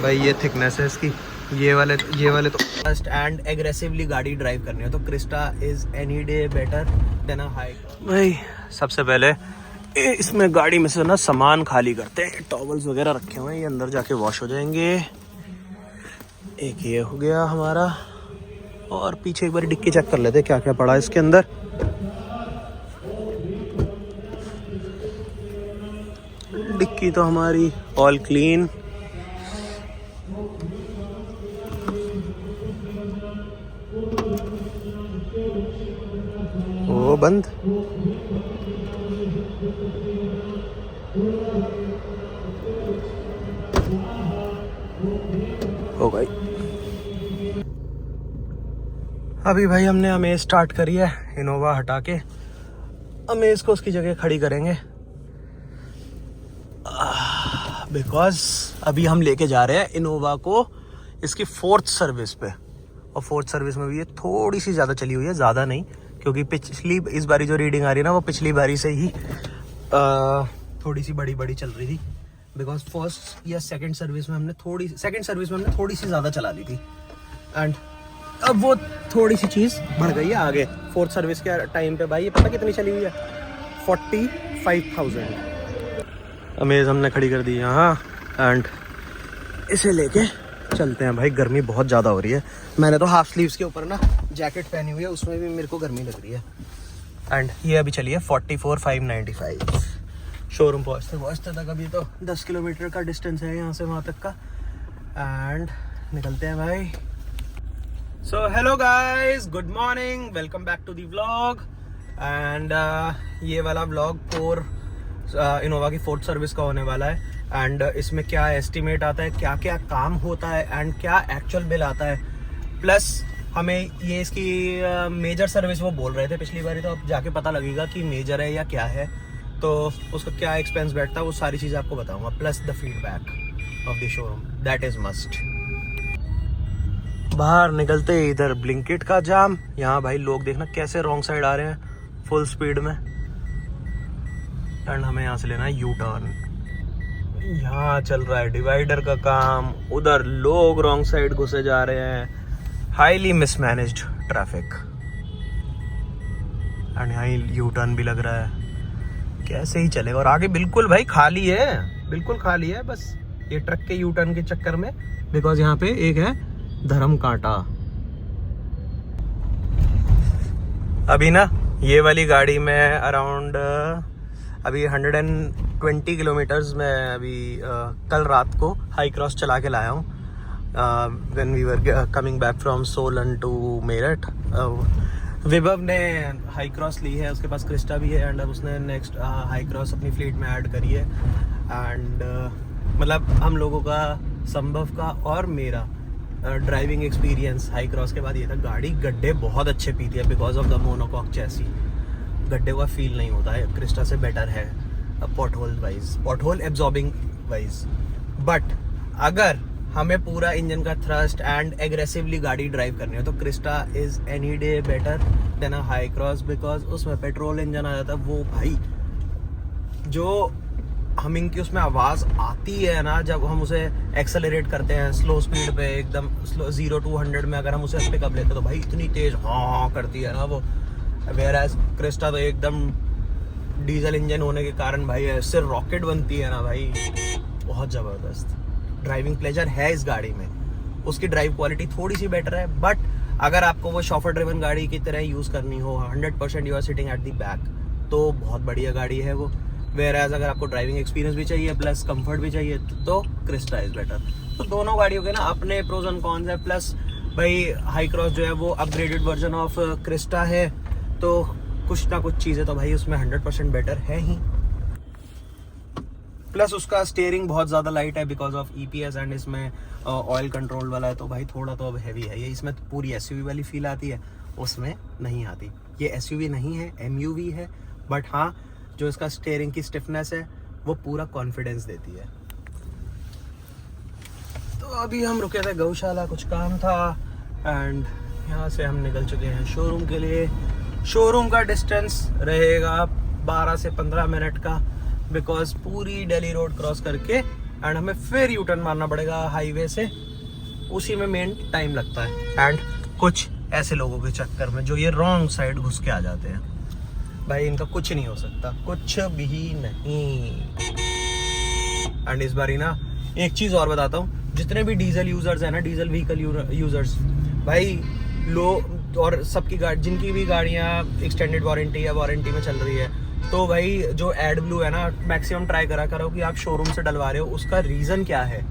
भाई ये थिकनेस है इसकी। ये वाले तो फास्ट एंड एग्रेसिवली गाड़ी ड्राइव करनी है तो Crysta is any day better than a high. भाई सबसे पहले इसमें गाड़ी में से ना सामान खाली करते हैं। टॉवल्स वगैरह रखे हुए हैं, ये अंदर जाके वॉश हो जाएंगे। एक ये हो गया हमारा, और पीछे एक बार डिक्की चेक कर लेते हैं क्या क्या पड़ा है इसके अंदर। डिक्की तो हमारी ऑल क्लीन। वो बंद। हो गई। अभी भाई हमने अमेज स्टार्ट करी है, इनोवा हटा के अमेज को उसकी जगह खड़ी करेंगे बिकॉज अभी हम लेके जा रहे हैं इनोवा को इसकी 4th सर्विस पे। और 4th सर्विस में भी ये थोड़ी सी ज़्यादा चली हुई है, ज़्यादा नहीं, क्योंकि पिछली इस बारी जो रीडिंग आ रही है ना वो पिछली बारी से ही थोड़ी सी बड़ी चल रही थी। बिकॉज फर्स्ट या सेकंड सर्विस में हमने थोड़ी सी ज़्यादा चला ली थी एंड अब वो थोड़ी सी चीज़ बढ़ गई है आगे। 4th सर्विस के टाइम पे भाई ये पता कितनी चली हुई है, 45,000। अमेज हमने खड़ी कर दी यहाँ एंड इसे लेके चलते हैं। भाई गर्मी बहुत ज़्यादा हो रही है। मैंने तो हाफ स्लीव्स के ऊपर ना जैकेट पहनी हुई है, उसमें भी मेरे को गर्मी लग रही है। एंड ये अभी चली है 44,595। शोरूम पहुँचते तक अभी तो 10 किलोमीटर का डिस्टेंस है यहाँ से वहाँ तक का। एंड निकलते हैं भाई। So hello guys, good morning, welcome back to the vlog. And ये वाला व्लॉग इनोवा की 4th सर्विस का होने वाला है। एंड इसमें क्या एस्टिमेट आता है, क्या क्या काम होता है एंड क्या एक्चुअल बिल आता है, प्लस हमें ये इसकी मेजर सर्विस वो बोल रहे थे पिछली बार, तो अब जाके पता लगेगा कि मेजर है या क्या है, तो उसका क्या एक्सपेंस बैठता है वो सारी चीज़ें आपको बताऊंगा, plus the feedback of the showroom, that is must. बाहर निकलते इधर ब्लिंकिट का जाम। यहाँ भाई लोग देखना कैसे रॉन्ग साइड आ रहे हैं फुल स्पीड में। एंड हमें यहाँ से लेना है यू टर्न। यहाँ चल रहा है डिवाइडर का काम, उधर लोग रॉन्ग साइड घुसे जा रहे हैं। Highly mismanaged traffic. एंड यहाँ यू टर्न भी लग रहा है, कैसे ही चलेगा। और आगे बिल्कुल भाई खाली है, बिल्कुल खाली है, बस ये ट्रक के यू टर्न के चक्कर में। बिकॉज यहाँ पे एक है धर्म कांटा। अभी ना ये वाली गाड़ी में अराउंड अभी 120 किलोमीटर्स में अभी कल रात को हाई क्रॉस चला के लाया हूँ। When we were coming back from Solan to Meerut. Vibhav ने हाई क्रॉस ली है, उसके पास क्रिस्टा भी है एंड अब उसने नेक्स्ट हाई क्रॉस अपनी फ्लीट में ऐड करी है। एंड मतलब हम लोगों का, संभव का और मेरा ड्राइविंग एक्सपीरियंस हाई क्रॉस के बाद ये था, गाड़ी गड्ढे बहुत अच्छे पीती है because of the monocoque chassis. गड्ढे का फील नहीं होता है, क्रिस्टा से बेटर है pothole absorbing wise. But अगर हमें पूरा इंजन का थ्रस्ट एंड एग्रेसिवली गाड़ी ड्राइव करनी है तो Crysta is any day better than a Hycross, because उसमें पेट्रोल इंजन आ जाता है। वो भाई जो हमिंग की उसमें आवाज़ आती है ना जब हम उसे एक्सेलरेट करते हैं स्लो स्पीड पे, एकदम स्लो 0 to 100 में अगर हम उसे पिकअप लेते हैं तो भाई इतनी तेज हाँ करती है ना वो। वेयरएज क्रिस्टा तो एकदम डीजल इंजन होने के कारण भाई ऐसे रॉकेट बनती है ना भाई, बहुत ज़बरदस्त। ड्राइविंग प्लेजर है इस गाड़ी में। उसकी ड्राइव क्वालिटी थोड़ी सी बेटर है, बट अगर आपको वो शॉफर ड्रिवन गाड़ी की तरह यूज़ करनी हो, 100% you are sitting at the back, तो बहुत बढ़िया गाड़ी है वो। वेयरएज अगर आपको ड्राइविंग एक्सपीरियंस भी चाहिए प्लस कंफर्ट भी चाहिए तो क्रिस्टा इज बेटर। तो दोनों गाड़ियों के ना अपने प्रोज एंड कॉन्स है। प्लस भाई हाई क्रॉस जो है वो अपग्रेडेड वर्जन ऑफ क्रिस्टा है, तो कुछ ना कुछ चीज़ें तो भाई उसमें 100% बेटर है ही। प्लस उसका स्टीयरिंग बहुत ज़्यादा लाइट है बिकॉज ऑफ EPS एंड इसमें ऑयल कंट्रोल वाला है, तो भाई थोड़ा तो अब हैवी है ये। इसमें पूरी SUV वाली फील आती है, उसमें नहीं आती। ये SUV नहीं है, MUV है, बट हाँ जो इसका स्टीयरिंग की स्टिफनेस है वो पूरा कॉन्फिडेंस देती है। तो अभी हम रुके थे गौशाला, कुछ काम था एंड यहाँ से हम निकल चुके हैं शोरूम के लिए। शोरूम का डिस्टेंस रहेगा 12 से 15 मिनट का, बिकॉज पूरी दिल्ली रोड क्रॉस करके एंड हमें फिर यू टर्न मारना पड़ेगा हाईवे से, उसी में मेन टाइम लगता है। एंड कुछ ऐसे लोगों के चक्कर में जो ये रॉन्ग साइड घुस के आ जाते हैं, भाई इनका कुछ नहीं हो सकता, कुछ भी नहीं। एंड इस बारी ना एक चीज़ और बताता हूँ, जितने भी डीजल यूजर्स हैं ना, डीजल व्हीकल यूजर्स, भाई लो और सबकी गाड़ी, जिनकी भी गाड़ियाँ एक्सटेंडेड वारंटी या वारंटी में चल रही है, तो भाई जो एड ब्लू है ना, मैक्सिमम ट्राई करा करो कि आप शोरूम से डलवा रहे हो। उसका रीज़न क्या है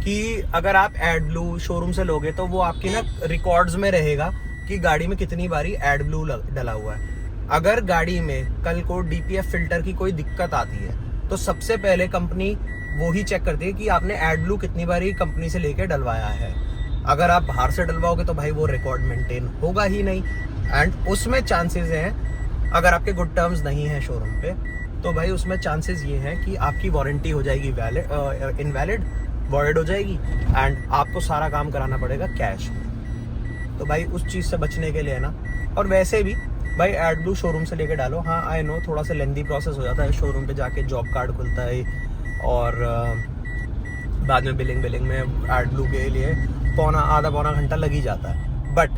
कि अगर आप एड ब्लू शोरूम से लोगे तो वो आपकी ना रिकॉर्ड्स में रहेगा कि गाड़ी में कितनी बारी एड ब्लू डला हुआ है। अगर गाड़ी में कल को DPF फिल्टर की कोई दिक्कत आती है तो सबसे पहले कंपनी वो ही चेक करती है कि आपने एड ब्लू कितनी बारी कंपनी से लेके डलवाया है। अगर आप बाहर से डलवाओगे तो भाई वो रिकॉर्ड मेंटेन होगा ही नहीं। एंड उसमें चांसेस हैं, अगर आपके गुड टर्म्स नहीं है शोरूम पे, तो भाई उसमें चांसेस ये हैं कि आपकी वारंटी हो जाएगी इनवैलिड, वॉइड हो जाएगी, एंड आपको सारा काम कराना पड़ेगा कैश। तो भाई उस चीज़ से बचने के लिए ना, और वैसे भी भाई एड ब्लू शोरूम से लेके डालो। हाँ आई नो थोड़ा सा लेंदी प्रोसेस हो जाता है, शोरूम पे जाके जॉब कार्ड खुलता है और बाद में बिलिंग में एड ब्लू के लिए आधा पौना घंटा लग ही जाता है। बट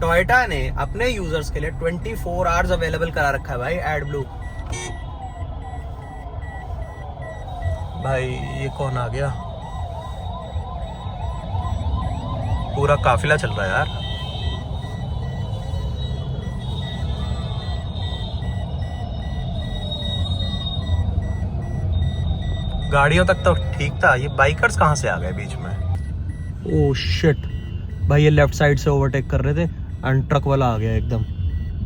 टोयोटा ने अपने यूजर्स के लिए 24 आवर्स अवेलेबल करा रखा है भाई एड ब्लू। भाई ये कौन आ गया, पूरा काफिला चल रहा है यार। गाड़ियों तक तो ठीक था, ये बाइकर्स कहाँ से आ गए बीच में। ओह शिट भाई, ये लेफ्ट साइड से ओवरटेक कर रहे थे एंड ट्रक वाला आ गया एकदम।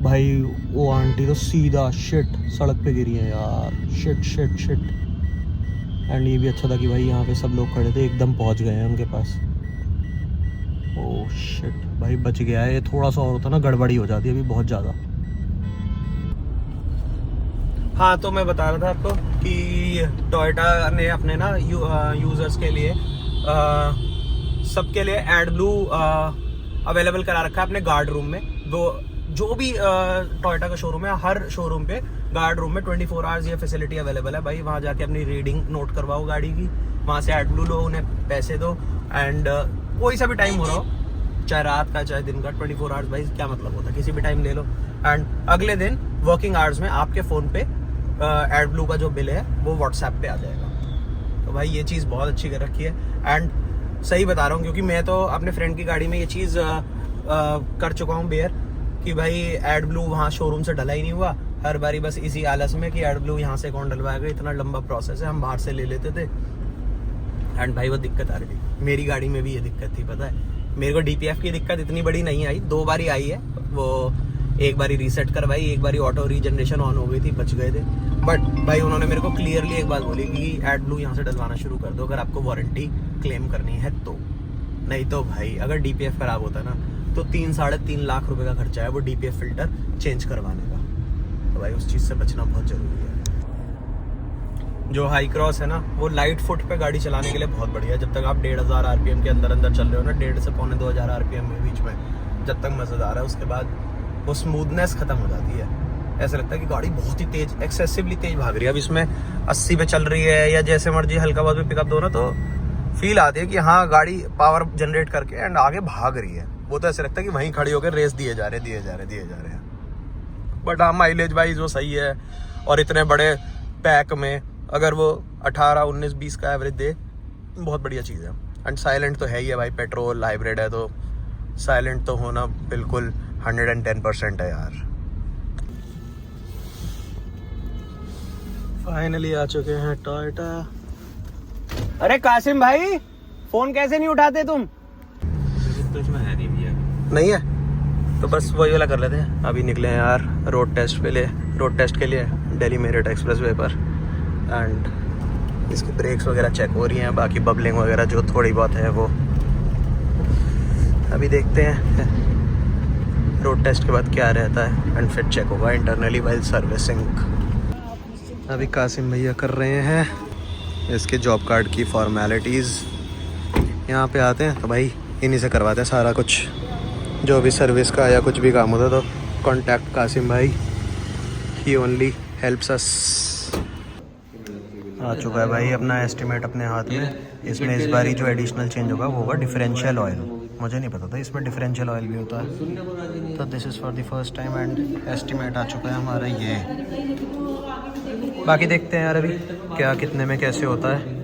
भाई वो आंटी तो सीधा शिट सड़क पे गिरी है यार, शिट शिट शिट। एंड ये भी अच्छा था कि भाई यहाँ पे सब लोग खड़े थे, एकदम पहुँच गए हैं उनके पास। ओह शिट भाई बच गया है। ये थोड़ा सा और होता ना गड़बड़ी हो जाती है अभी बहुत ज़्यादा। हाँ तो मैं बता रहा था आपको कि टोयोटा ने अपने ना यूजर्स के लिए सबके लिए एड ब्लू अवेलेबल करा रखा है अपने गार्ड रूम में। वो जो भी टोयोटा का शोरूम है, हर शोरूम पे गार्ड रूम में 24 आवर्स ये फैसिलिटी अवेलेबल है। भाई वहाँ जाके अपनी रीडिंग नोट करवाओ गाड़ी की, वहाँ से एड ब्लू लो, उन्हें पैसे दो, एंड कोई सा भी टाइम हो रहा हो, चाहे रात का चाहे दिन का, 24 आवर्स भाई क्या मतलब होता है, किसी भी टाइम ले लो। एंड अगले दिन वर्किंग आवर्स में आपके फ़ोन पे एड ब्लू का जो बिल है वो व्हाट्सएप पे आ जाएगा। तो भाई ये चीज़ बहुत अच्छी कर रखी है। एंड सही बता रहा हूँ क्योंकि मैं तो अपने फ्रेंड की गाड़ी में ये चीज़ कर चुका हूँ बेयर, कि भाई एड ब्लू वहाँ शोरूम से डला ही नहीं हुआ। हर बारी बस इसी आलस में कि एड ब्लू यहाँ से कौन डलवाएगा, इतना लंबा प्रोसेस है, हम बाहर से ले लेते थे। एंड भाई वो दिक्कत आ रही थी, मेरी गाड़ी में भी ये दिक्कत थी। पता है मेरे को DPF की दिक्कत इतनी बड़ी नहीं आई, 2 बारी आई है। वो एक बारी रीसेट करवाई, एक बारी ऑटो रीजनरेशन ऑन हो गई थी, बच गए थे। बट भाई उन्होंने मेरे को क्लियरली एक बात बोली कि एड ब्लू यहाँ से डलवाना शुरू कर दो अगर आपको वारंटी क्लेम करनी है तो। नहीं तो भाई अगर DPF खराब होता ना तो 3-3.5 लाख रुपए का खर्चा है वो DPF फिल्टर चेंज करवाने का। तो भाई उस चीज़ से बचना बहुत ज़रूरी है। जो हाई क्रॉस है ना, वो लाइट फुट पे गाड़ी चलाने के लिए बहुत बढ़िया है। जब तक आप 1500 RPM के अंदर चल रहे हो ना, 1500 से 2500 RPM के बीच में, जब तक मज़ेदार है, उसके बाद वो स्मूथनेस खत्म हो जाती है। ऐसा लगता है कि गाड़ी बहुत ही तेज, एक्सेसिवली तेज भाग रही है। अब इसमें 80 पे चल रही है या जैसे मर्जी हल्का बहुत भी पिकअप दो ना, तो फील आती है कि हाँ गाड़ी पावर जनरेट करके एंड आगे भाग रही है। वो तो ऐसा लगता है कि वहीं खड़ी होकर रेस दिए जा रहे हैं। बट हाँ माइलेज वाइज वो सही है, और इतने बड़े पैक में अगर वो 18, 19, 20 का एवरेज दे, बहुत बढ़िया चीज़ है। एंड साइलेंट तो है ही है भाई, पेट्रोल हाइब्रिड है तो साइलेंट तो होना बिल्कुल 110% है यार। फाइनली आ चुके हैं टोयोटा। अरे कासिम भाई, फोन कैसे नहीं उठाते तुम? तो इसमें है नहीं भैया। नहीं है तो बस वही वाला कर लेते हैं। अभी निकले हैं यार रोड टेस्ट के लिए दिल्ली मेरठ एक्सप्रेसवे पर। एंड इसकी ब्रेक्स वगैरह चेक हो रही हैं, बाकी बबलिंग वगैरह जो थोड़ी बहुत है वो अभी देखते हैं रोड टेस्ट के बाद क्या रहता है। एंड फिर चेक होगा इंटरनली वाइल सर्विसिंग। अभी कासिम भैया कर रहे हैं इसके जॉब कार्ड की फॉर्मेलिटीज़। यहाँ पे आते हैं तो भाई इन्हीं से करवाते हैं सारा कुछ, जो भी सर्विस का या कुछ भी काम होता तो कॉन्टैक्ट कासिम भाई, ही ओनली हेल्प्स अस। आ चुका है भाई अपना एस्टिमेट अपने हाथ में। इसमें इस बारी जो एडिशनल चेंज होगा वो होगा डिफरेंशियल ऑयल। मुझे नहीं पता था इसमें डिफरेंशियल ऑयल भी होता है। तो this is for the first time and estimate आ चुका है हमारा ये। बाकी देखते हैं यार अभी क्या कितने में कैसे होता है।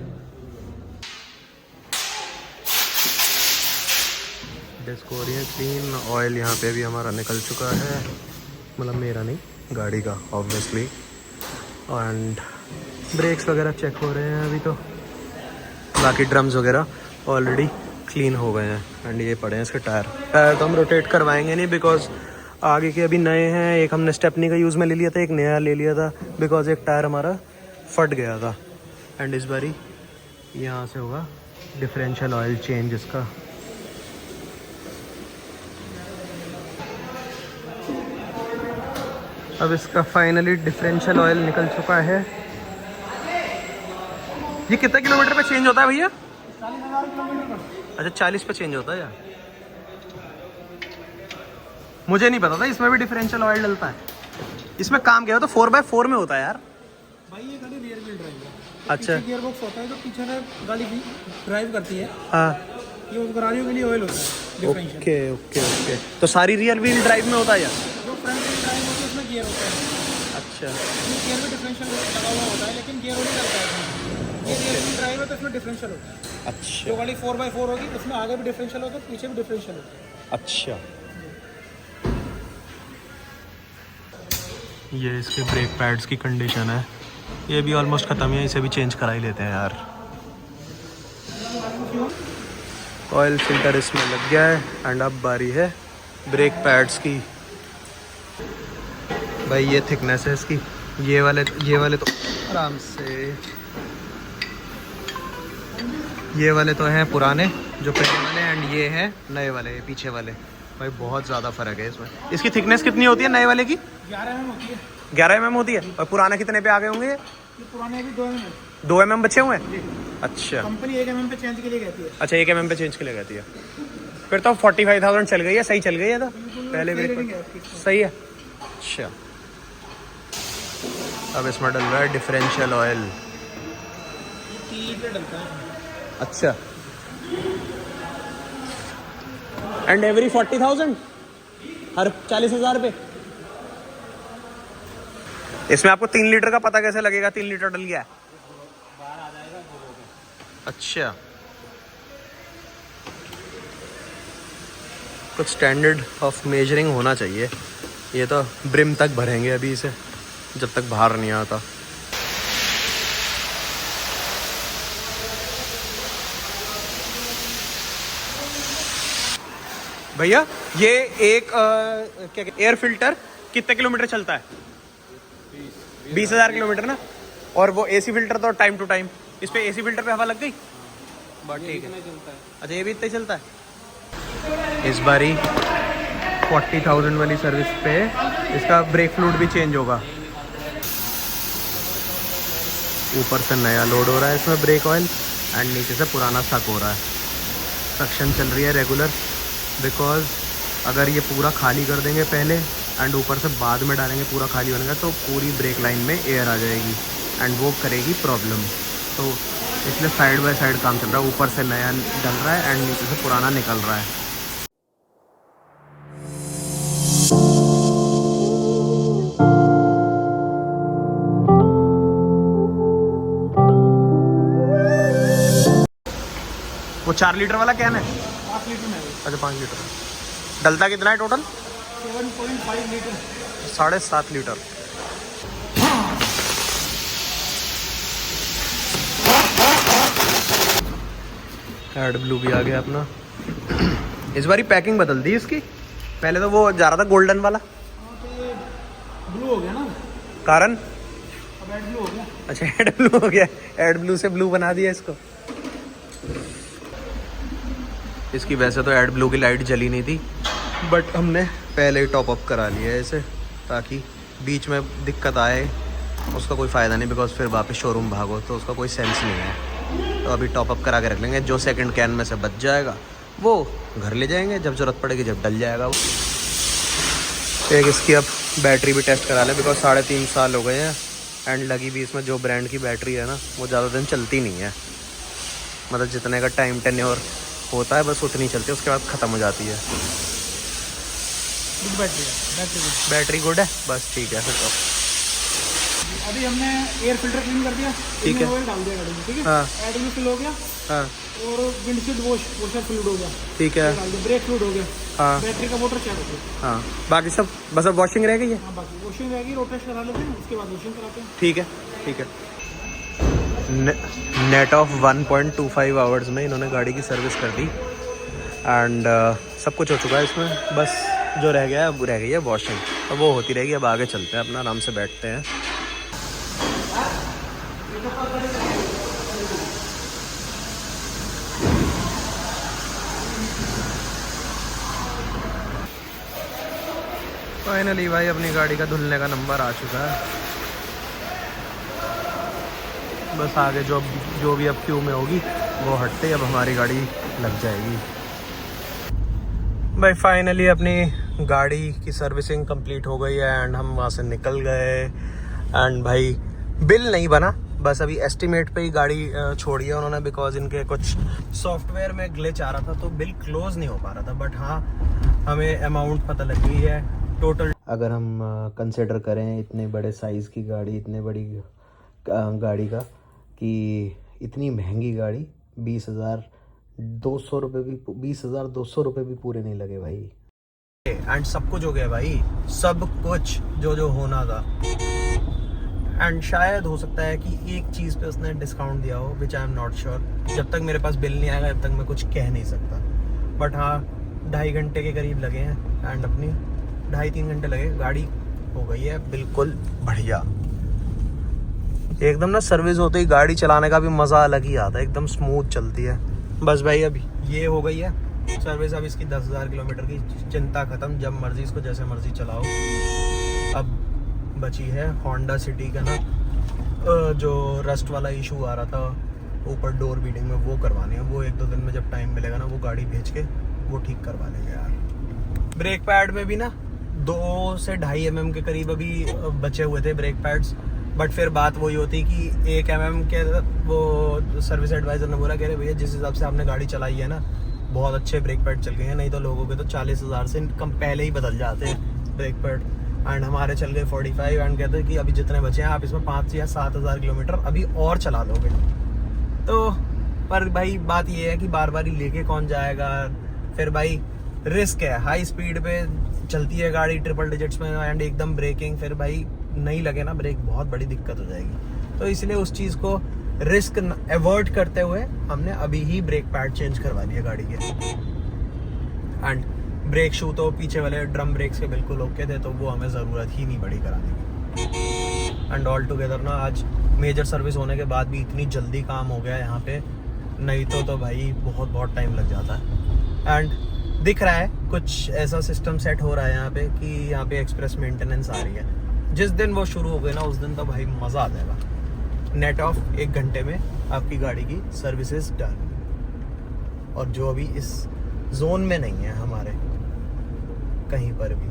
डिस्कोरिया क्लीन ऑयल यहाँ पे भी हमारा निकल चुका है, मतलब मेरा नहीं, गाड़ी का ऑब्वियसली। एंड ब्रेक्स वगैरह चेक हो रहे हैं अभी तो। बाकी ड्रम्स वगैरह ऑलरेडी क्लीन हो गए हैं एंड ये पड़े हैं इसके टायर तो हम रोटेट करवाएंगे नहीं बिकॉज आगे के अभी नए हैं। एक हमने स्टेपनी का यूज़ में ले लिया था, एक नया ले लिया था बिकॉज एक टायर हमारा फट गया था। एंड इस बारी यहाँ से होगा डिफरेंशियल ऑयल चेंज इसका। अब इसका फाइनली डिफरेंशियल ऑयल निकल चुका है। ये कितने किलोमीटर पे चेंज होता है भैया? 40,000 किलोमीटर। अच्छा 40 पे चेंज होता है यार, मुझे नहीं पता था इसमें भी डिफरेंशियल ऑयल डलता है। इसमें काम क्या होता है? 4x4 में होता है यार भाई ये गाड़ी रियर व्हील ड्राइव है। अच्छा गियर बॉक्स होता है जो पीछे से गाड़ी ड्राइव करती है, हाँ ये उस गाड़ियों के लिए ऑयल होता है डिफरेंशियल। Okay okay okay. तो सारी रियर व्हील ड्राइव में होता है यार? जो फ्रंट व्हील ड्राइव होती है उसमें गियर होता है। अच्छा ये गियर में डिफरेंशियल लगा हुआ होता है लेकिन गियर नहीं लगता है। ये रियर व्हील ड्राइव है तो इसमें डिफरेंशियल होता है। अच्छा जो गाड़ी 4x4 होगी उसमें आगे भी डिफरेंशियल होता है, पीछे भी डिफरेंशियल होता है। अच्छा। ये इसके ब्रेक पैड्स की कंडीशन है, ये भी ऑलमोस्ट ख़त्म है, इसे भी चेंज करा ही लेते हैं यार। ऑयल फिल्टर इसमें लग गया है एंड अब बारी है ब्रेक पैड्स की। भाई ये थिकनेस है इसकी, ये वाले तो आराम से, ये वाले तो हैं पुराने जो पहले वाले एंड ये हैं नए वाले पीछे वाले। भाई बहुत ज़्यादा फ़र्क है इसमें। इसकी थिकनेस कितनी होती है नए वाले की? 11 mm होती है। 11 mm होती है। और पुराने कितने पे आ गए होंगे? ये पुराने भी 2 mm। 2 mm बचे हुए हैं? अच्छा कंपनी 1 mm पे चेंज के लिए कहती है। अच्छा 1 mm पे चेंज के लिए कहती है। फिर तो 45,000 चल गई है, सही चल गई है तो पहले ब्रेक पर सही है। अच्छा अब इसमें डल रहा है डिफरेंशियल ऑयल। 3 लीटर डलता है। अच्छा एंड एवरी 40,000 हर 40,000 पे। इसमें आपको 3 लीटर का पता कैसे लगेगा 3 लीटर डल गया है? अच्छा कुछ स्टैंडर्ड ऑफ मेजरिंग होना चाहिए। ये तो ब्रिम तक भरेंगे अभी इसे जब तक बाहर नहीं आता। भैया ये एक क्या एयर फिल्टर कितने किलोमीटर चलता है? 20,000 किलोमीटर ना। और वो एसी फिल्टर तो टाइम टू टाइम, इस पे एसी फिल्टर पे हवा लग गई बस ठीक है। अच्छा ये भी इतना ही चलता है। इस बारी 40,000 वाली सर्विस पे इसका ब्रेक फ्लूइड भी चेंज होगा। ऊपर से नया लोड हो रहा है इसमें ब्रेक ऑयल एंड नीचे से पुराना सक हो रहा है। सक्शन चल रही है रेगुलर बिकॉज अगर ये पूरा खाली कर देंगे पहले एंड ऊपर से बाद में डालेंगे पूरा खाली होने का तो पूरी ब्रेक लाइन में एयर आ जाएगी एंड वो करेगी प्रॉब्लम। तो इसलिए साइड बाय साइड काम चल रहा है, ऊपर से नया डल रहा है एंड नीचे से पुराना निकल रहा है। वो 4 लीटर वाला कैन है? 5 लीटर में। अच्छा 5 लीटर डलता कितना है total? 7.5 litre. 7.5 litre. AdBlue भी आ गया अपना। इस बारी पैकिंग बदल दी इसकी, पहले तो वो जा रहा था गोल्डन वाला। तो ये ब्लू हो गया ना कारण? अब एड ब्लू हो गया। अच्छा एड ब्लू हो गया, एड ब्लू से ब्लू बना दिया इसको। इसकी वैसे तो एड ब्लू की लाइट जली नहीं थी बट हमने पहले ही टॉप अप करा लिया है इसे ताकि बीच में दिक्कत आए उसका कोई फ़ायदा नहीं बिकॉज फिर वापस शोरूम भागो तो उसका कोई सेंस नहीं है। तो अभी टॉप अप करा के रख लेंगे, जो सेकंड कैन में से बच जाएगा वो घर ले जाएंगे जब ज़रूरत पड़ेगी, जब डल जाएगा वो। एक इसकी अब बैटरी भी टेस्ट करा लें बिकॉज 3.5 साल हो गए हैं एंड लगी भी इसमें जो ब्रांड की बैटरी है ना वो ज़्यादा दिन चलती नहीं है, मतलब जितने का टाइम टेन्योर होता है बस उतनी चलती है, उसके बाद ख़त्म हो जाती है। गुड बैटरी है, बैटरी गुड। बैटरी गुड है, बस ठीक है फिर तो। अभी हमने एयर फिल्टर क्लीन कर दिया, ठीक है। ऑयल डाल दिया गाड़ी में, ठीक है। हाँ एडमिट फिल हो गया हाँ और विंडशील्ड वॉशर फ्लूइड हो गया, ठीक है। डाल दिया, ब्रेक फ्लूइड हो गया, हाँ बैटरी का मोटर चेक हो गया। हाँ, बाकी सब बस अब वॉशिंग रह गई है। हाँ बाकी वॉशिंग रहेगी, रोड टेस्ट करा लेते हैं, उसके बाद वॉशिंग कराते हैं। ठीक है ठीक है। नेट ऑफ 1.25 आवर्स में इन्होंने गाड़ी की सर्विस कर दी एंड सब कुछ हो चुका है इसमें, बस जो रह गया है अब रह गई है वॉशिंग, अब वो होती रहेगी। अब आगे चलते हैं, अपना आराम से बैठते हैं। फाइनली भाई अपनी गाड़ी का धुलने का नंबर आ चुका है, बस आगे जो भी अब क्यू में होगी वो हटते अब हमारी गाड़ी लग जाएगी। भाई फाइनली अपनी गाड़ी की सर्विसिंग कंप्लीट हो गई है एंड हम वहाँ से निकल गए एंड भाई बिल नहीं बना, बस अभी एस्टिमेट पे ही गाड़ी छोड़ी है उन्होंने, बिकॉज इनके कुछ सॉफ्टवेयर में ग्लिच आ रहा था तो बिल क्लोज नहीं हो पा रहा था। बट हाँ हमें अमाउंट पता लग गई है टोटल। अगर हम कंसिडर करें इतने बड़े साइज़ की गाड़ी, इतने बड़ी गाड़ी का, कि इतनी महंगी गाड़ी 20,200 रुपये भी, 20,200 रुपये भी पूरे नहीं लगे भाई। एंड सब कुछ हो गया भाई, सब कुछ जो होना था। एंड शायद हो सकता है कि एक चीज़ पे उसने डिस्काउंट दिया हो, विच आई एम नॉट श्योर। जब तक मेरे पास बिल नहीं आएगा जब तक मैं कुछ कह नहीं सकता। बट हाँ 2.5 घंटे के करीब लगे हैं एंड अपनी 2.5-3 घंटे लगे, गाड़ी हो गई है बिल्कुल बढ़िया। एकदम ना सर्विस होते ही गाड़ी चलाने का भी मज़ा अलग ही आता है, एकदम स्मूथ चलती है। बस भाई अभी ये हो गई है सर्विस, अब इसकी 10,000 किलोमीटर की चिंता ख़त्म, जब मर्जी इसको जैसे मर्जी चलाओ। अब बची है होंडा सिटी का ना जो रस्ट वाला इशू आ रहा था ऊपर डोर बीडिंग में, वो करवानी है। वो 1-2 दिन में जब टाइम मिलेगा ना वो गाड़ी भेज के वो ठीक करवा लेंगे यार। ब्रेक पैड में भी ना 2 से 2.5 mm के करीब अभी बचे हुए थे ब्रेक पैड्स, बट फिर बात वही होती कि 1 mm के, वो सर्विस एडवाइज़र ने बोला कह रहे भैया जिस हिसाब से आपने गाड़ी चलाई है ना बहुत अच्छे ब्रेक पैड चल गए हैं, नहीं तो लोगों के तो 40,000 से कम पहले ही बदल जाते हैं ब्रेक पैड। एंड हमारे चल गए 45 एंड कहते हैं कि अभी जितने बचे हैं आप इसमें 5 या 7,000 किलोमीटर अभी और चला लोगे। तो पर भाई बात ये है कि बार बार ही लेके कौन जाएगा, फिर भाई रिस्क है, हाई स्पीड पे चलती है गाड़ी ट्रिपल डिजिट्स में एंड एकदम ब्रेकिंग, फिर भाई नहीं लगे ना ब्रेक बहुत बड़ी दिक्कत हो जाएगी। तो इसलिए उस चीज़ को रिस्क अवॉइड करते हुए हमने अभी ही ब्रेक पैड चेंज करवा दिया गाड़ी के। एंड ब्रेक शू तो पीछे वाले ड्रम ब्रेक्स के बिल्कुल ओके थे, तो वो हमें ज़रूरत ही नहीं पड़ी कराने की। एंड ऑल टुगेदर ना आज मेजर सर्विस होने के बाद भी इतनी जल्दी काम हो गया यहाँ पे, नहीं तो भाई बहुत टाइम लग जाता है। एंड दिख रहा है कुछ ऐसा सिस्टम सेट हो रहा है यहाँ पे कि यहाँ पे एक्सप्रेस मेंटेनेंस आ रही है। जिस दिन वो शुरू हो गई ना उस दिन तो भाई मज़ा आ जाएगा। नेट ऑफ 1 घंटे में आपकी गाड़ी की सर्विसेज डन, और जो अभी इस जोन में नहीं है हमारे कहीं पर भी।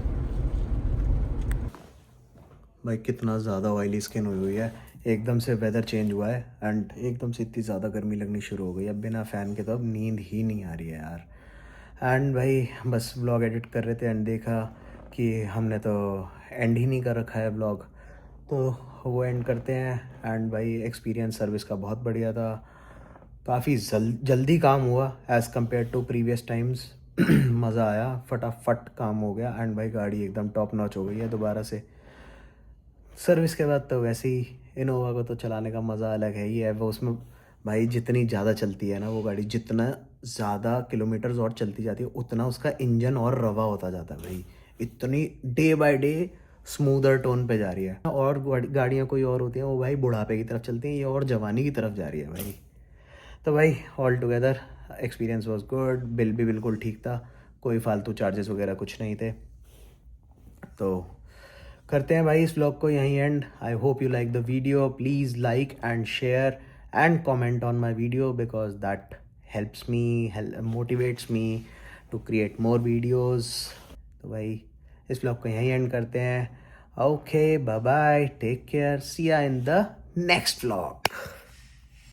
भाई कितना ज़्यादा ऑयली स्किन हुई है, एकदम से वेदर चेंज हुआ है एंड एकदम से इतनी ज़्यादा गर्मी लगनी शुरू हो गई। अब बिना फ़ैन के तो अब नींद ही नहीं आ रही है यार। एंड भाई बस व्लॉग एडिट कर रहे थे एंड देखा कि हमने तो एंड ही नहीं कर रखा है व्लॉग, तो वो एंड करते हैं। एंड भाई एक्सपीरियंस सर्विस का बहुत बढ़िया था, काफ़ी जल्दी काम हुआ as compare to previous times. मज़ा आया, फटाफट काम हो गया एंड भाई गाड़ी एकदम टॉप नॉच हो गई है दोबारा से। सर्विस के बाद तो वैसे ही इनोवा को तो चलाने का मज़ा अलग है ही है। वो उसमें भाई जितनी ज़्यादा चलती है ना वो गाड़ी, जितना ज़्यादा किलोमीटर्स और चलती जाती है उतना उसका इंजन और रवा होता जाता है भाई। इतनी day by day smoother tone पे जा रही है। और गाड़ियाँ कोई और होती हैं वो भाई बुढ़ापे की तरफ चलती हैं, ये और जवानी की तरफ जा रही है भाई। तो भाई all together experience was good, bill भी बिल्कुल ठीक था, कोई फालतू चार्जेस वगैरह कुछ नहीं थे। तो करते हैं भाई इस व्लॉग को यहीं end. I hope you like the video, please like and share and comment on my video because that helps me, motivates me to create more videos. तो भाई इस व्लॉग को यहीं एंड करते हैं। Okay, bye bye. Take care. See ya in the next vlog.